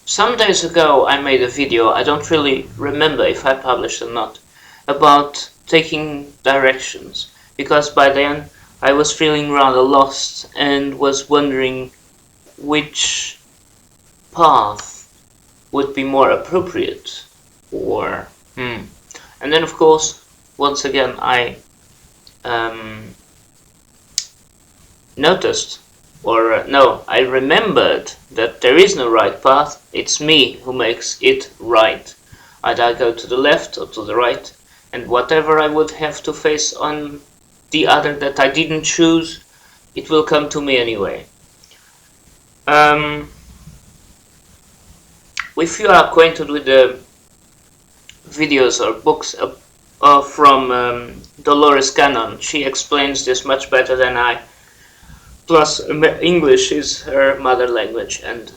Some days ago I made a video, I don't really remember if I published or not, about taking directions, because by then I was feeling rather lost and was wondering which path would be more appropriate, or and then of course once again I noticed, or no, I remembered that there is no right path. It's me who makes it right. Either I go to the left or to the right, and whatever I would have to face on the other that I didn't choose, it will come to me anyway. If you are acquainted with the videos or books from Dolores Cannon, she explains this much better than I. Plus, English is her mother language and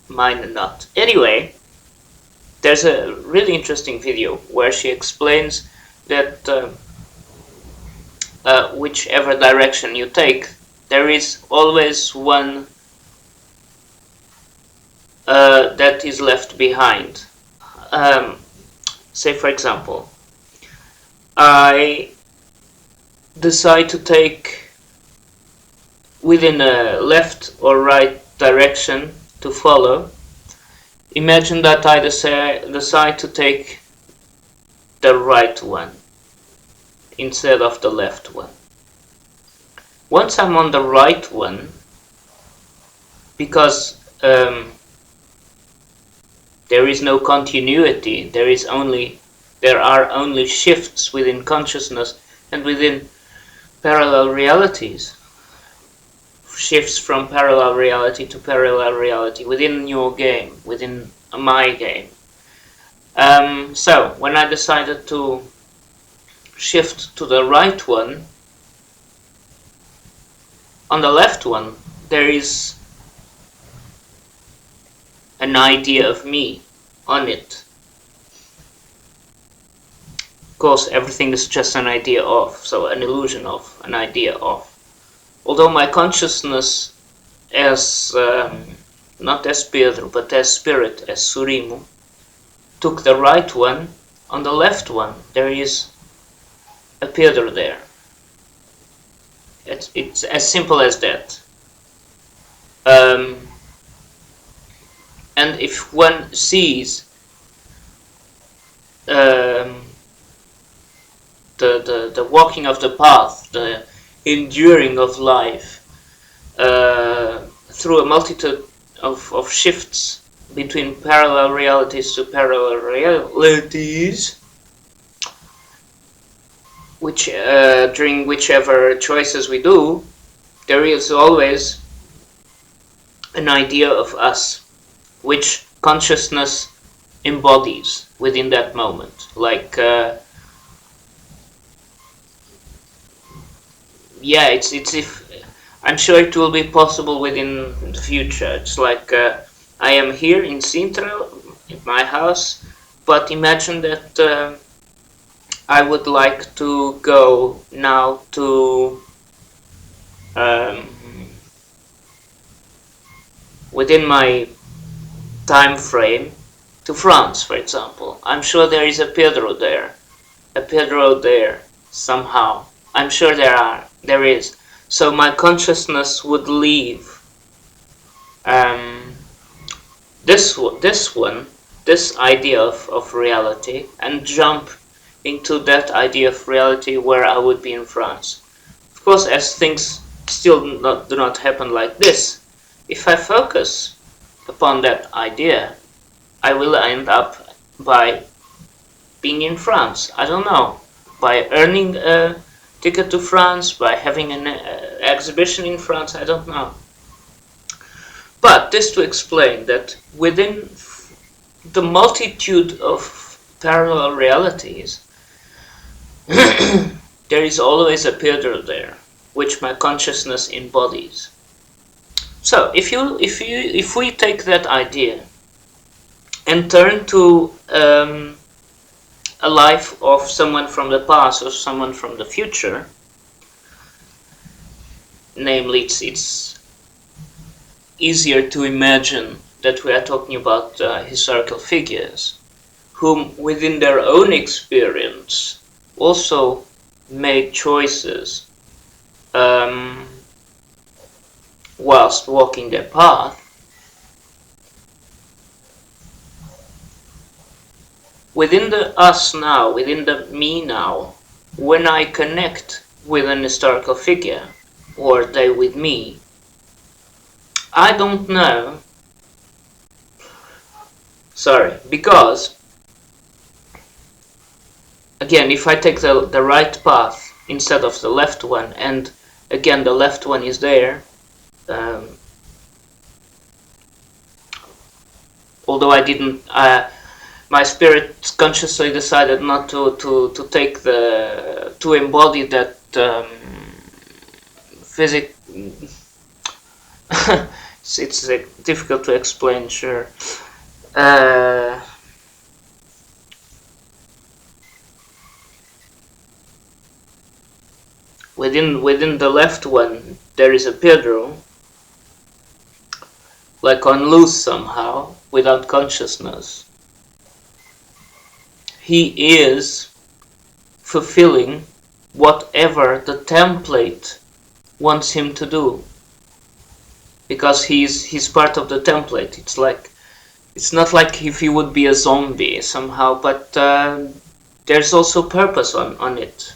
mine not. Anyway, there's a really interesting video where she explains that whichever direction you take, there is always one that is left behind. Say, for example, I decide to take within a left or right direction to follow. Imagine that I decide to take the right one instead of the left one. Once I'm on the right one, because there is no continuity, there are only shifts within consciousness and within parallel realities. Shifts from parallel reality to parallel reality within your game, within my game. So when I decided to shift to the right one, on the left one there is an idea of me on it. Of course, everything is just an idea of, so an illusion of, an idea of. Although my consciousness as, not as Pedro, but as spirit, as Surimo, took the right one, on the left one there is a Pedro there. It's as simple as that. And if one sees the walking of the path, the enduring of life through a multitude of shifts between parallel realities to parallel realities, which during whichever choices we do, there is always an idea of us which consciousness embodies within that moment. Like yeah, it's if I'm sure it will be possible within the future. It's like I am here in Sintra, in my house, but imagine that I would like to go now to within my time frame to France, for example. I'm sure there is a Pedro there somehow. I'm sure there is. So my consciousness would leave this idea of reality and jump into that idea of reality where I would be in France. Of course, as things still do not happen like this, if I focus upon that idea, I will end up by being in France. I don't know, by earning a ticket to France, by having an exhibition in France, I don't know. But this to explain that within the multitude of parallel realities, there is always a Pedro there, which my consciousness embodies. So if we take that idea and turn to a life of someone from the past or someone from the future, namely it's easier to imagine that we are talking about historical figures, whom within their own experience also made choices whilst walking their path. Within the us now, within the me now, when I connect with an historical figure, or they with me, I don't know. Sorry, because again, if I take the right path instead of the left one, and again the left one is there, although I didn't, my spirit consciously decided not to take to embody that physic. It's difficult to explain, sure. Within the left one, there is a Pedro, like on loose somehow, without consciousness. He is fulfilling whatever the template wants him to do, because he's part of the template. It's not like if he would be a zombie somehow, but there's also purpose on it.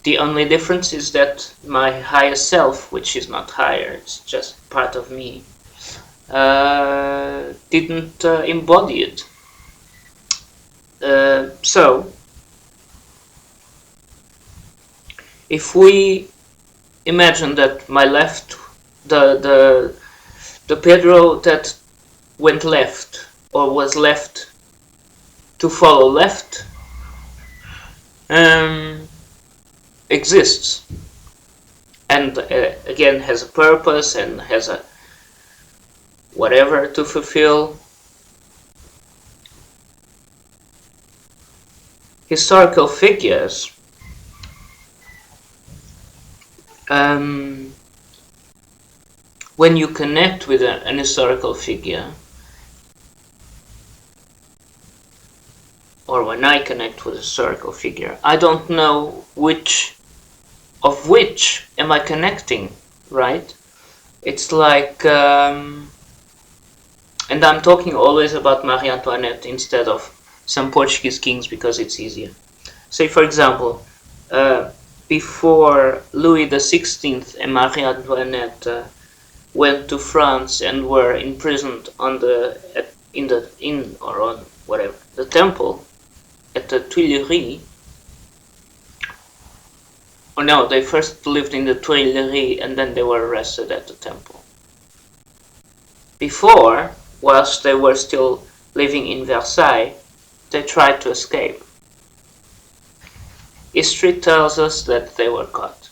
The only difference is that my higher self, which is not higher, it's just part of me, didn't embody it. So, if we imagine that my left, the Pedro that went left, or was left to follow left, exists, and again has a purpose and has a whatever to fulfill. Historical figures when you connect with an historical figure, or when I connect with a historical figure, I don't know which am I connecting, right? It's like, and I'm talking always about Marie Antoinette instead of some Portuguese kings because it's easier. Say, for example, before Louis XVI and Marie Antoinette went to France and were imprisoned on the temple at the Tuileries. Oh no, they first lived in the Tuileries and then they were arrested at the temple. Before, whilst they were still living in Versailles, they tried to escape. History tells us that they were caught.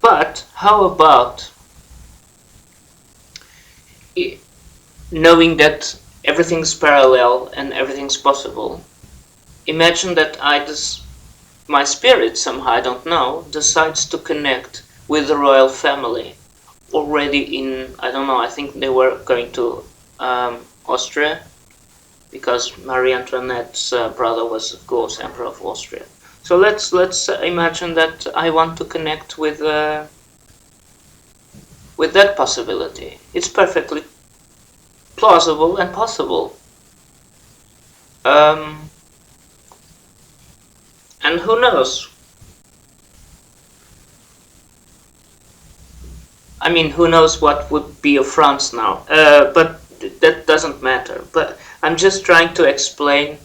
But how about knowing that everything's parallel and everything's possible? Imagine that my spirit somehow, I don't know, decides to connect with the royal family already in, I don't know, I think they were going to Austria, because Marie Antoinette's brother was, of course, Emperor of Austria. So let's imagine that I want to connect with that possibility. It's perfectly plausible and possible. And who knows? I mean, who knows what would be of France now? But that doesn't matter. But I'm just trying to explain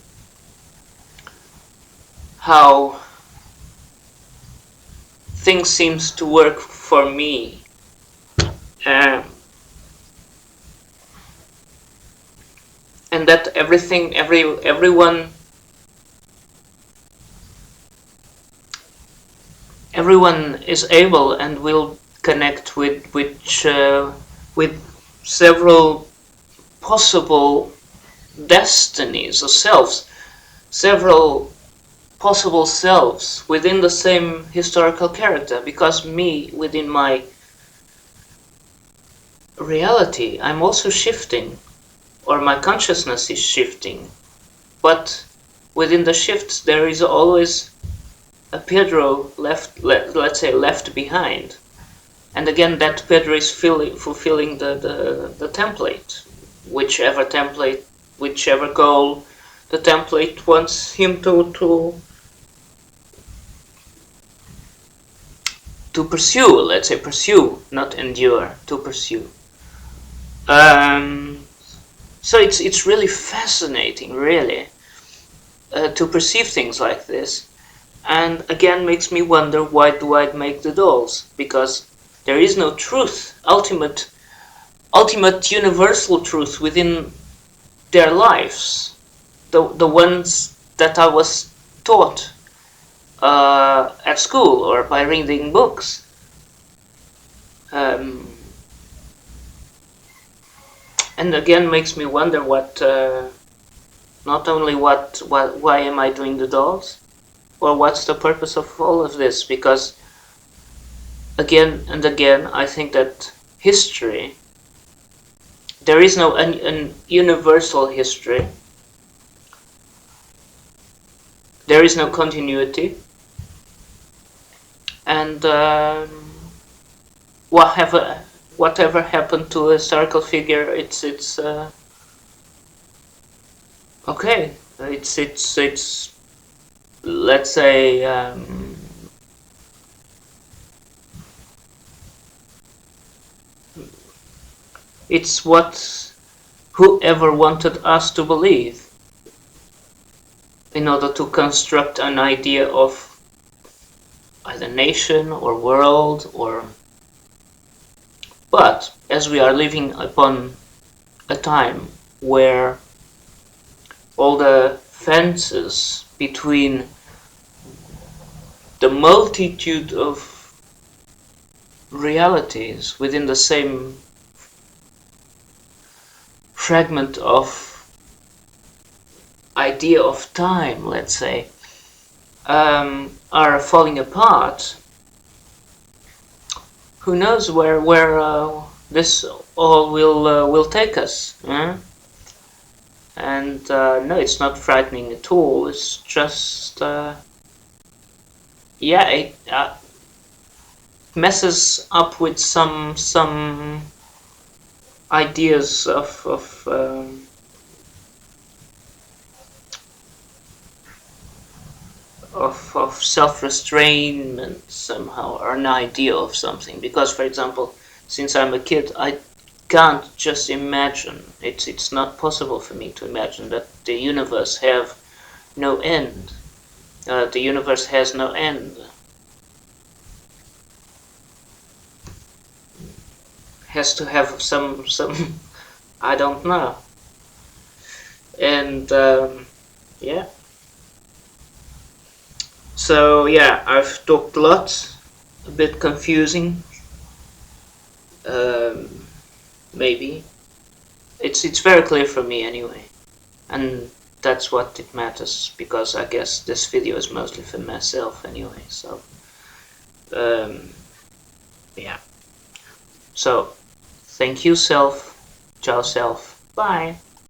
how things seems to work for me. And that everyone is able and will connect with several possible destinies or selves, several possible selves within the same historical character, because me, within my reality, I'm also shifting, or my consciousness is shifting, but within the shifts there is always a Pedro let's say left behind, and again that Pedro is fulfilling the template, whichever goal the template wants him to pursue. Let's say pursue, not endure, to pursue. So it's really fascinating, really, to perceive things like this, and again makes me wonder, why do I make the dolls? Because there is no truth, ultimate universal truth within their lives, the ones that I was taught at school or by reading books. And again makes me wonder what, not only why am I doing the dolls, or what's the purpose of all of this? Because again and again I think that history, there is no an universal history, there is no continuity, and whatever happened to a historical figure, it's okay. It's let's say it's what whoever wanted us to believe in order to construct an idea of either nation or world, or. But as we are living upon a time where all the fences between the multitude of realities within the same fragment of idea of time, let's say, are falling apart, who knows where this all will take us? And no, it's not frightening at all. It's just yeah, it messes up with some ideas of self-restraint somehow, or an idea of something. Because, for example, since I'm a kid, I can't just imagine, it's not possible for me to imagine that the universe have no end. The universe has no end. Has to have some I don't know. And yeah. So yeah, I've talked a lot, a bit confusing. Maybe it's very clear for me anyway, and that's what it matters, because I guess this video is mostly for myself anyway. So yeah. So thank you, self. Ciao, self. Bye.